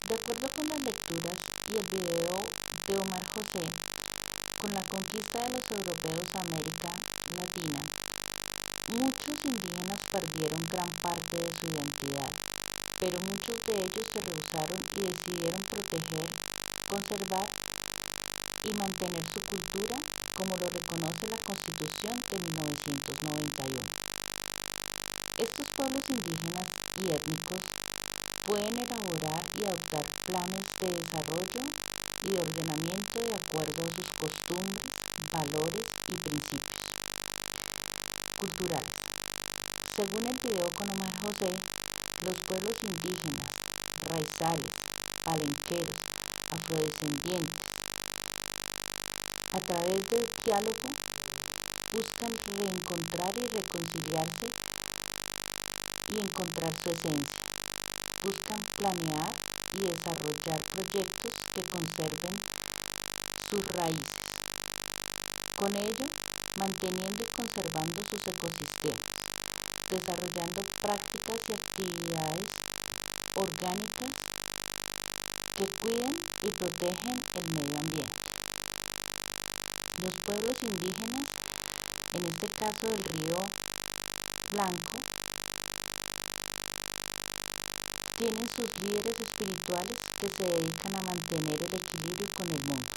De acuerdo con las lecturas y el video de Omar José, con la conquista de los europeos a América Latina, muchos indígenas perdieron gran parte de su identidad, pero muchos de ellos se rehusaron y decidieron proteger, conservar y mantener su cultura como lo reconoce la Constitución de 1991. Estos pueblos indígenas y étnicos pueden elaborar y adoptar planes de desarrollo y de ordenamiento de acuerdo a sus costumbres, valores y principios culturales. Según el video con Omar José, los pueblos indígenas, raizales, palenqueros, afrodescendientes, a través del diálogo buscan reencontrar y reconciliarse y encontrar su esencia. Buscan planear y desarrollar proyectos que conserven sus raíces, con ello manteniendo y conservando sus ecosistemas, desarrollando prácticas y actividades orgánicas que cuiden y protegen el medio ambiente. Los pueblos indígenas, en este caso del Río Blanco, tienen sus líderes espirituales que se dedican a mantener el equilibrio con el mundo.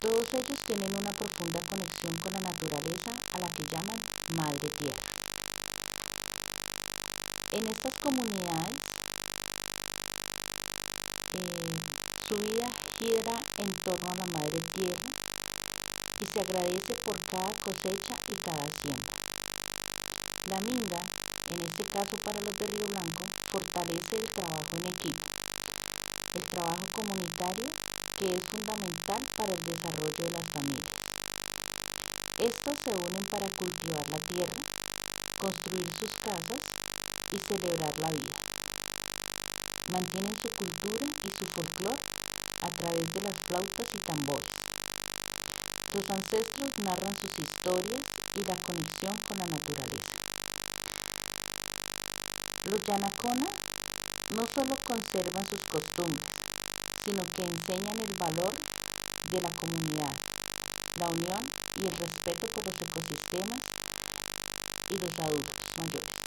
Todos ellos tienen una profunda conexión con la naturaleza a la que llaman Madre Tierra. En estas comunidades, su vida gira en torno a la Madre Tierra y se agradece por cada cosecha y cada siembra. La minga, en este caso para los de Río Blanco, fortalece el trabajo en equipo, el trabajo comunitario que es fundamental para el desarrollo de las familias. Estas se unen para cultivar la tierra, construir sus casas y celebrar la vida. Mantienen su cultura y su folclore a través de las flautas y tambores. Los ancestros narran sus historias y la conexión con la naturaleza. Los Yanacona no solo conservan sus costumbres, sino que enseñan el valor de la comunidad, la unión y el respeto por los ecosistemas y los adultos mayores.